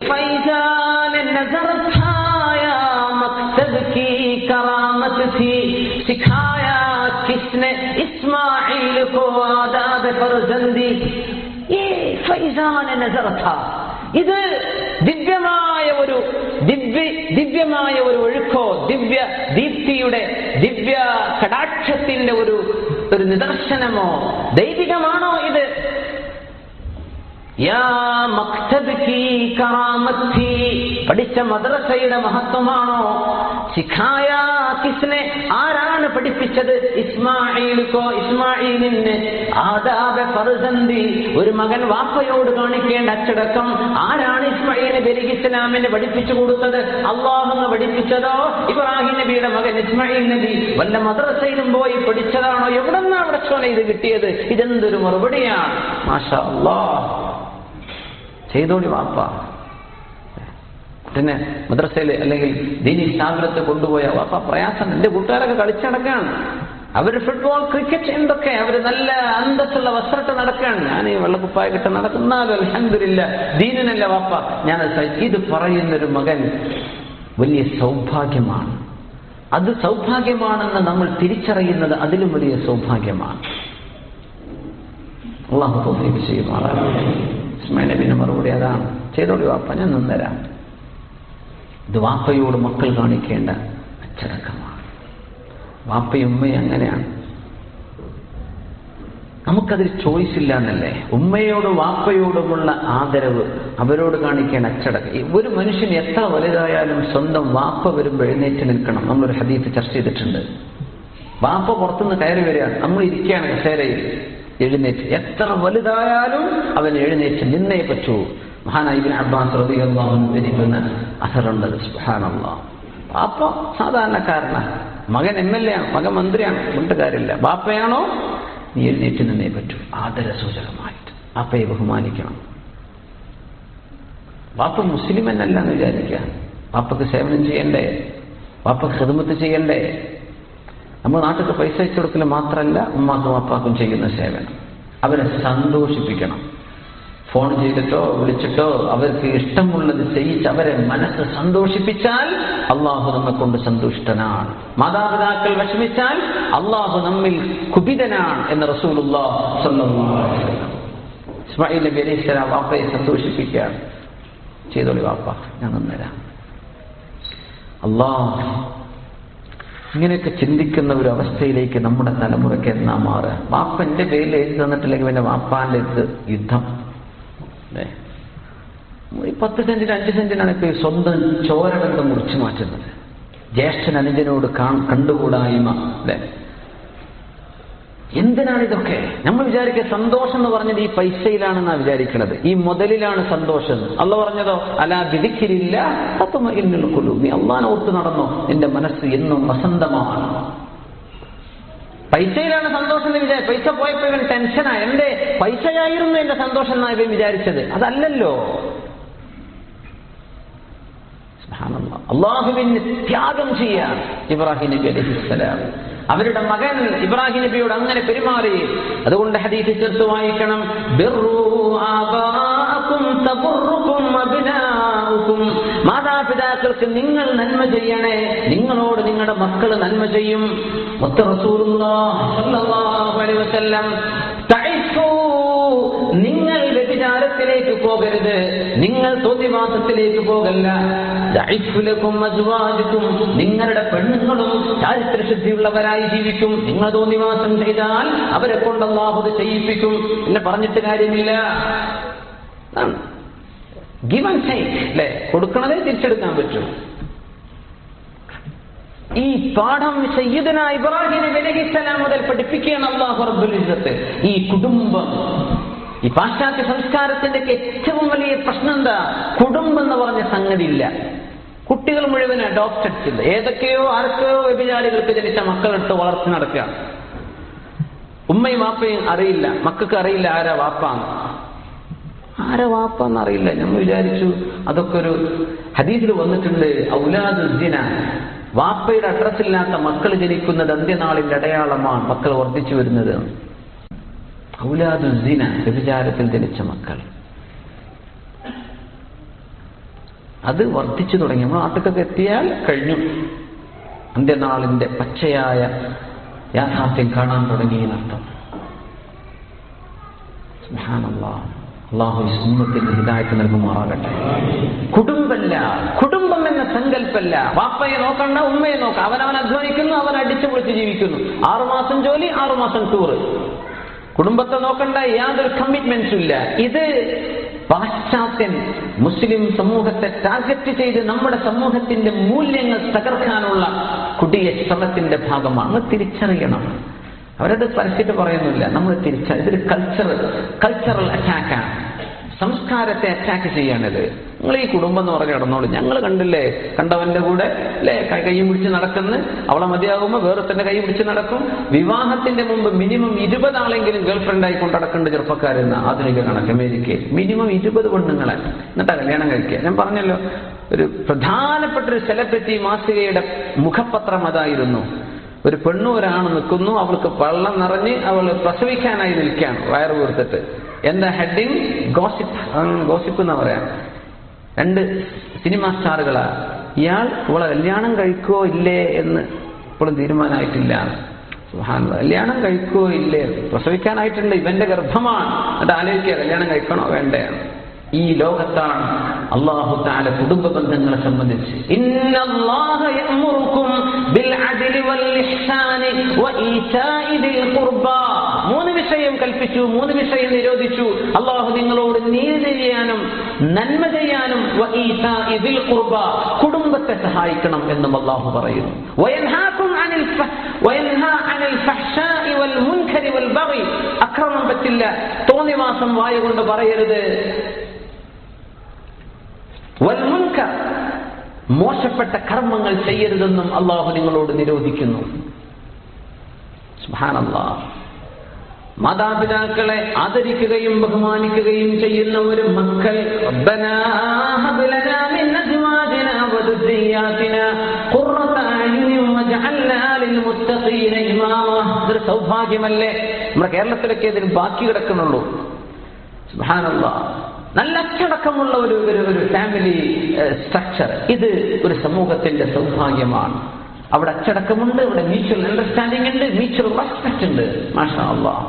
फैजान नजर था या मकसद की करामत थी, सिखाया किसने इस्माइल को आदाब फरजंदी. ये फैजान नजर था. ഇത് ദിവ്യമായ ഒരു ഒഴുക്കോ ദിവ്യ ദീപ്തിയുടെ ദിവ്യ കടാക്ഷത്തിന്റെ ഒരു നിദർശനമോ ദൈവികമാണോ ഇത്? യാ മക്തബ് കി കറാമത് ഥി, പഠിച്ച മദ്രസയുടെ മഹത്വമാണോ? സിഖായ കിസ്നെ, ആരാണ് പഠിപ്പിച്ചത്? ഇസ്മാഈലിന് ആദാബ ഫർസന്ദി, ഒരു മകൻ വാപ്പയോട് കാണിക്കേണ്ട അച്ചടക്കം ആരാണ് ഇസ്മാഈൽ നബി അലൈഹിസ്സലാമിന് പഠിപ്പിച്ചു കൊടുത്തത്? അല്ലാഹു പഠിപ്പിച്ചതോ ഇബ്രാഹിം നബിയുടെ മകൻ ഇസ്മാഈൽ നബി വല്ല മദ്രസയിലും പോയി പഠിച്ചതാണോ? എവിടെന്നാ അവിടെ ഇത് കിട്ടിയത്? ഇതെന്തൊരു മറുപടിയാണ്! മാഷാ അല്ലാഹ്, ചെയ്തോളി വാപ്പ. പിന്നെ മദ്രസയിൽ അല്ലെങ്കിൽ ദീനി സ്ഥാപനത്തിൽ കൊണ്ടുപോയ വാപ്പ പ്രയാസം. എന്റെ കൂട്ടുകാരൊക്കെ കളിച്ചടക്കാണ്, അവര് ഫുട്ബോൾ ക്രിക്കറ്റ് എന്തൊക്കെ, അവര് നല്ല അന്തസ്സുള്ള വസ്ത്രത്തെ നടക്കാണ്. ഞാൻ ഈ വെള്ളക്കുപ്പായിക്കിട്ട് നടക്കുന്നാലും അൽഹംദുലില്ലാ ദീനിനല്ല വാപ്പ ഞാൻ. ഇത് പറയുന്നൊരു മകൻ വലിയ സൗഭാഗ്യമാണ്. അത് സൗഭാഗ്യമാണെന്ന് നമ്മൾ തിരിച്ചറിയുന്നത് അതിലും വലിയ സൗഭാഗ്യമാണ്. അല്ലാഹു തൗഫീഖ് ചെയ്യുമാറാകട്ടെ. ഇസ്മാഈൽ നബിയുടെ മറുപടി അതാണ്, ചെയ്തോളി വാപ്പ, ഞാൻ നിന്നരാം. ഇത് വാപ്പയോട് മക്കൾ കാണിക്കേണ്ട അച്ചടക്കമാണ്. വാപ്പയും ഉമ്മയും അങ്ങനെയാണ്. നമുക്കതിൽ ചോയ്സ് ഇല്ല എന്നല്ലേ? ഉമ്മയോടും വാപ്പയോടുമുള്ള ആദരവ്, അവരോട് കാണിക്കേണ്ട അച്ചടക്കം. ഒരു മനുഷ്യൻ എത്ര വലുതായാലും സ്വന്തം വാപ്പ വരുമ്പോൾ എഴുന്നേറ്റ് നിൽക്കണം. നമ്മളൊരു ഹദീസ് ചർച്ച ചെയ്തിട്ടുണ്ട്. വാപ്പ പുറത്തുനിന്ന് കയറി വരികയാണ്, നമ്മൾ ഇരിക്കുകയാണ് കസേരയിൽ, എഴുന്നേറ്റ്. എത്ര വലുതായാലും അവൻ എഴുന്നേറ്റ് നിന്നേ പറ്റൂ. മഹാനായ ഇബ്നു അബ്ബാസ് റളിയല്ലാഹു അൻഹു ധരിക്കുന്ന അസറുണ്ട്. സുബ്ഹാനല്ലാഹ്, വാപ്പ സാധാരണക്കാരനാണ്, മകൻ MLA ആണ്, മകൻ മന്ത്രിയാണ്, കൊണ്ട് കാര്യമില്ല. വാപ്പയാണോ നീ എഴുന്നേറ്റ് നിന്നേ പറ്റൂ. ആദര സൂചകമായിട്ട് വാപ്പയെ ബഹുമാനിക്കണം. വാപ്പ മുസ്ലിം എന്നല്ല എന്ന് വിചാരിക്കുക. വാപ്പക്ക് സേവനം ചെയ്യണ്ടേ, വാപ്പക്ക് ഖിദ്മത്ത് ചെയ്യണ്ടേ? നമ്മൾ നാട്ടിൽ പൈസ അയച്ചു കൊടുക്കൽ മാത്രമല്ല, ഉമ്മാക്കും വാപ്പാക്കും ചെയ്യുന്ന സേവനം. അവരെ സന്തോഷിപ്പിക്കണം. ഫോൺ ചെയ്തിട്ടോ വിളിച്ചിട്ടോ അവർക്ക് ഇഷ്ടമുള്ളത് ചെയ്യിച്ച് അവരെ മനസ്സ് സന്തോഷിപ്പിച്ചാൽ അള്ളാഹു നമ്മെ കൊണ്ട് സന്തുഷ്ടനാണ്. മാതാപിതാക്കൾ വിഷമിച്ചാൽ അള്ളാഹു നമ്മിൽ കുപിതനാണ് എന്ന് റസൂലുള്ളാഹി സ്വല്ലല്ലാഹു അലൈഹി വസല്ലം. ഇസ്മാഈൽ നബി അലൈഹിസ്സലാം വാപ്പയെ സന്തോഷിപ്പിക്കുകയാണ്. ചെയ്തോളി വാപ്പ, ഞാൻ നിന്നരാം. അല്ലാഹ്, ഇങ്ങനെയൊക്കെ ചിന്തിക്കുന്ന ഒരു അവസ്ഥയിലേക്ക് നമ്മുടെ തലമുറയ്ക്ക് എന്നാ മാറുക? വാപ്പ എൻ്റെ പേരിൽ എഴുതി തന്നിട്ടില്ലെങ്കിൽ പിന്നെ വാപ്പാൻ്റെ അടുത്ത് യുദ്ധം. 10 സെന്റിന് 5 സെന്റിനാണ് ഇപ്പോൾ സ്വന്തം ചോരബന്ധം മുറിച്ചു മാറ്റുന്നത്. ജ്യേഷ്ഠൻ അനുജനോട് കണ്ടുകൂടായ്മ. അല്ലെ, എന്തിനാണ് ഇതൊക്കെ? നമ്മൾ വിചാരിക്കുക സന്തോഷം എന്ന് പറഞ്ഞത് ഈ പൈസയിലാണെന്നാ വിചാരിക്കുന്നത്, ഈ മുതലിലാണ് സന്തോഷം. അല്ലാഹു പറഞ്ഞതോ അലാ ബിദിക്രില്ലാഹി തത്മഇന്നുൽ ഖുലൂബ്, നീ അല്ലാഹനെ ഓർത്ത് നടന്നോ, നിന്റെ മനസ്സ് എന്നും വസന്തമാണ്. പൈസയിലാണ് സന്തോഷം എന്ന് വിചാരിച്ചു. പൈസ പോയപ്പോൾ ഇവൻ ടെൻഷനായി. എന്റെ പൈസയായിരുന്നു എന്റെ സന്തോഷം എന്നാണ് ഇവൻ വിചാരിച്ചത്. അതല്ലല്ലോ. സുബ്ഹാനല്ലാഹ്, അല്ലാഹുവിന് ത്യാഗം ചെയ്യാൻ ഇബ്രാഹിം നബി അലൈഹിസ്സലാം അവരുടെ മകൻ ഇബ്രാഹിം നബിയോട് അങ്ങനെ പെരുമാറി. അതുകൊണ്ട് ഹദീസ് ചേർത്ത് വായിക്കണം. ബിർറു ആബാഅകും തബറുകും അബ്നാഉകും, മാതാപിതാക്കൾക്ക് നിങ്ങൾ നന്മ ചെയ്യണേ, നിങ്ങളോട് നിങ്ങളുടെ മക്കൾ നന്മ ചെയ്യും. റസൂലുള്ളാഹി സ്വല്ലല്ലാഹു അലൈഹി വസല്ലം തഇഫു, നിങ്ങൾ വ്യഭിചാരത്തിലേക്ക് പോകരുത്, നിങ്ങൾ തോന്നിവാസത്തിലേക്ക് പോകല്ല. തഇഫുലകും അസ്വാജുകും, നിങ്ങളുടെ പെണ്ണുങ്ങളും ചാരിത്രശുദ്ധിയുള്ളവരായി ജീവിക്കും. നിങ്ങൾ തോന്നിവാസം ചെയ്താൽ അവരെ കൊണ്ട് അല്ലാഹു ചെയ്യിപ്പിക്കും. പിന്നെ പറഞ്ഞിട്ട് കാര്യമില്ല. ഗിവ് ആൻഡ് ടേക്ക്, അല്ലെ? കൊടുക്കണതേ തിരിച്ചെടുക്കാൻ പറ്റും. ഈ പാഠം സയ്യിദുന ഇബ്രാഹിം നബി അലൈഹിസ്സലാം മുതൽ പഠിപ്പിക്കുകയാണ് അല്ലാഹു റബ്ബുൽ ഇസ്സത്ത്. ഈ കുടുംബം, ഈ പാശ്ചാത്യ സംസ്കാരത്തിന്റെ ഏറ്റവും വലിയ പ്രശ്നം എന്താ? കുടുംബം എന്ന് പറഞ്ഞ സംഗതി ഇല്ല. കുട്ടികൾ മുഴുവൻ അഡോപ്റ്റഡ്സ് ഇല്ല. ഏതൊക്കെയോ ആർക്കെയോ വ്യഭിചാരികൾക്ക് ജനിച്ച മക്കളെടുത്ത് വളർത്തി നടക്കുക. ഉമ്മയും വാപ്പയും അറിയില്ല, മക്കൾക്ക് അറിയില്ല ആരാ വാപ്പാന്ന്. ആരാ വാപ്പാന്ന് അറിയില്ല. നമ്മൾ വിചാരിച്ചു അതൊക്കെ ഒരു ഹദീസിൽ വന്നിട്ടുണ്ട്, ഔലാദു സിന, വാപ്പയുടെ അഡ്രസ് ഇല്ലാത്ത മക്കൾ ജനിക്കുന്നത് അന്ത്യനാളിന്റെ അടയാളമാണ്, മക്കൾ വർദ്ധിച്ചു വരുന്നത്. ഔലാദു സിന, വ്യഭിചാരത്തിൽ ജനിച്ച മക്കൾ. അത് വർദ്ധിച്ചു തുടങ്ങി. നമ്മൾ നാട്ടിലൊക്കെ എത്തിയാൽ കഴിഞ്ഞു, അന്ത്യനാളിന്റെ പച്ചയായ യാഥാർത്ഥ്യം കാണാൻ തുടങ്ങി എന്നർത്ഥം. സുബ്ഹാനല്ലാഹ്. അല്ലാഹു ഈ ഉമ്മത്തിന് ഹിദായത്ത് നൽകുമാറാകട്ടെ. കുടുംബമല്ല, കുടുംബം എന്ന സങ്കല്പമല്ല. വാപ്പയെ നോക്കണ്ട, ഉമ്മയെ നോക്കാം. അവനവൻ അധ്വാനിക്കുന്നു, അവൻ അടിച്ചു പൊളിച്ച് ജീവിക്കുന്നു. 6 മാസം ജോലി, 6 മാസം ടൂറ്. കുടുംബത്തെ നോക്കണ്ട, യാതൊരു കമ്മിറ്റ്മെന്റ്സും ഇല്ല. ഇത് പാശ്ചാത്യൻ മുസ്ലിം സമൂഹത്തെ ടാർഗറ്റ് ചെയ്ത് നമ്മുടെ സമൂഹത്തിന്റെ മൂല്യങ്ങൾ തകർക്കാനുള്ള കൊടിയ ശ്രമത്തിന്റെ ഭാഗമാണ്. തിരിച്ചറിയണം. അവരത് പരസ്യമായിട്ട് പറയുന്നില്ല, നമ്മൾ ഇതൊരു കൾച്ചറൽ അറ്റാക്കാണ്. സംസ്കാരത്തെ അറ്റാക്ക് ചെയ്യാണിത്. നിങ്ങൾ ഈ കുടുംബം എന്ന് പറഞ്ഞ് കിടന്നോളൂ. ഞങ്ങൾ കണ്ടില്ലേ, കണ്ടവന്റെ കൂടെ അല്ലേ കൈയും പിടിച്ച് നടക്കുന്നു, അവളെ മതിയാകുമ്പോൾ വേറെ തന്നെ കൈ പിടിച്ച് നടക്കും. വിവാഹത്തിന്റെ മുമ്പ് മിനിമം 20 ആളെങ്കിലും ഗേൾഫ്രണ്ടായി കൊണ്ട് നടക്കേണ്ട ചെറുപ്പക്കാരെന്ന ആധുനിക കണക്ക് അമേരിക്കയിൽ മിനിമം 20 പെണ്ണുങ്ങളെ എന്നിട്ടാ കല്യാണം കഴിക്കുക. ഞാൻ പറഞ്ഞല്ലോ, ഒരു പ്രധാനപ്പെട്ട ഒരു സെലിബ്രിറ്റി മാസികയുടെ മുഖപത്രം അതായിരുന്നു. ഒരു പെണ്ണു ഒരാണ് നിൽക്കുന്നു, അവൾക്ക് പള്ളം നിറഞ്ഞ് അവൾ പ്രസവിക്കാനായി നിൽക്കുകയാണ് വയറ് വീർത്തിട്ട്. എന്താ ഹെഡിങ്? ഗോസിപ്പ് എന്ന് പറയാം. 2 സിനിമാ സ്റ്റാറുകളാ. ഇയാൾ ഇവളെ കല്യാണം കഴിക്കോ ഇല്ലേ എന്ന് ഇപ്പോഴും തീരുമാനമായിട്ടില്ല. സുബ്ഹാനല്ലാഹ്. കല്യാണം കഴിക്കോ ഇല്ലേ, പ്രസവിക്കാനായിട്ടുണ്ട്, ഇവന്റെ ഗർഭമാണ്. എന്നിട്ട് ആലോചിക്കുക കല്യാണം കഴിക്കണോ വേണ്ടേ. ഈ ലോകത്താണ് അല്ലാഹു തആല കുടുംബ ബന്ധങ്ങളെ സംബന്ധിച്ച് ഇന്നല്ലാഹ യഅ്മുറുകും ബിൽ അദ്ലി വൽ ഇഹ്സാനി വഇതാഇ ദിൽ ഖുർബാ. 3 വിഷയം കൽപ്പിച്ചു, 3 വിഷയം നിരോധിച്ചു. അല്ലാഹു നിങ്ങളോട് നീതി ചെയ്യാനും നന്മ ചെയ്യാനും വഇതാഇ ദിൽ ഖുർബാ, കുടുംബത്തെ സഹായിക്കണം എന്നും അല്ലാഹു പറയുന്നു. വയൻഹാകും അനിൽ ഫഹ്ശാഇ വൽ മുൻകരി വൽ ബഗി, അക്രമം പറ്റില്ല, തോന്നിവാസം വായ കൊണ്ട് പറയരുത്. വൽമുൻകർ, മോശപ്പെട്ട കർമ്മങ്ങൾ ചെയ്യരുതെന്നും അല്ലാഹു നിങ്ങളോട് നിരോധിക്കുന്നു. സുബ്ഹാനല്ലാഹ്. മാതാപിതാക്കളെ ആദരിക്കുകയും ബഹുമാനിക്കുകയും ചെയ്യുന്ന ഒരു മക്കൾ, റബ്ബനാ ഹബ് ലനാ മിൻ അസ്വാജിനാ വദുർരിയാതിനാ ഖുർറത അയ്യുനിൻ വജഅൽനാ ലിൽ മുത്തഖീന ഇമാമാ. ഇതൊരു സൗഭാഗ്യമല്ലേ? നമ്മുടെ കേരളത്തിലൊക്കെ ഇതിന് ബാക്കി കിടക്കുന്നുള്ളൂ. സുബ്ഹാനല്ലാഹ്. നല്ല അച്ചടക്കമുള്ള ഒരു ഫാമിലി സ്ട്രക്ചർ, ഇത് ഒരു സമൂഹത്തിന്റെ സൗഭാഗ്യമാണ്. അവിടെ അച്ചടക്കമുണ്ട്, അവിടെ മ്യൂച്വൽ അണ്ടർസ്റ്റാൻഡിംഗ് ഉണ്ട്, മ്യൂച്വൽ റെസ്പെക്ട് ഉണ്ട്. മാഷാ അല്ലാഹ്.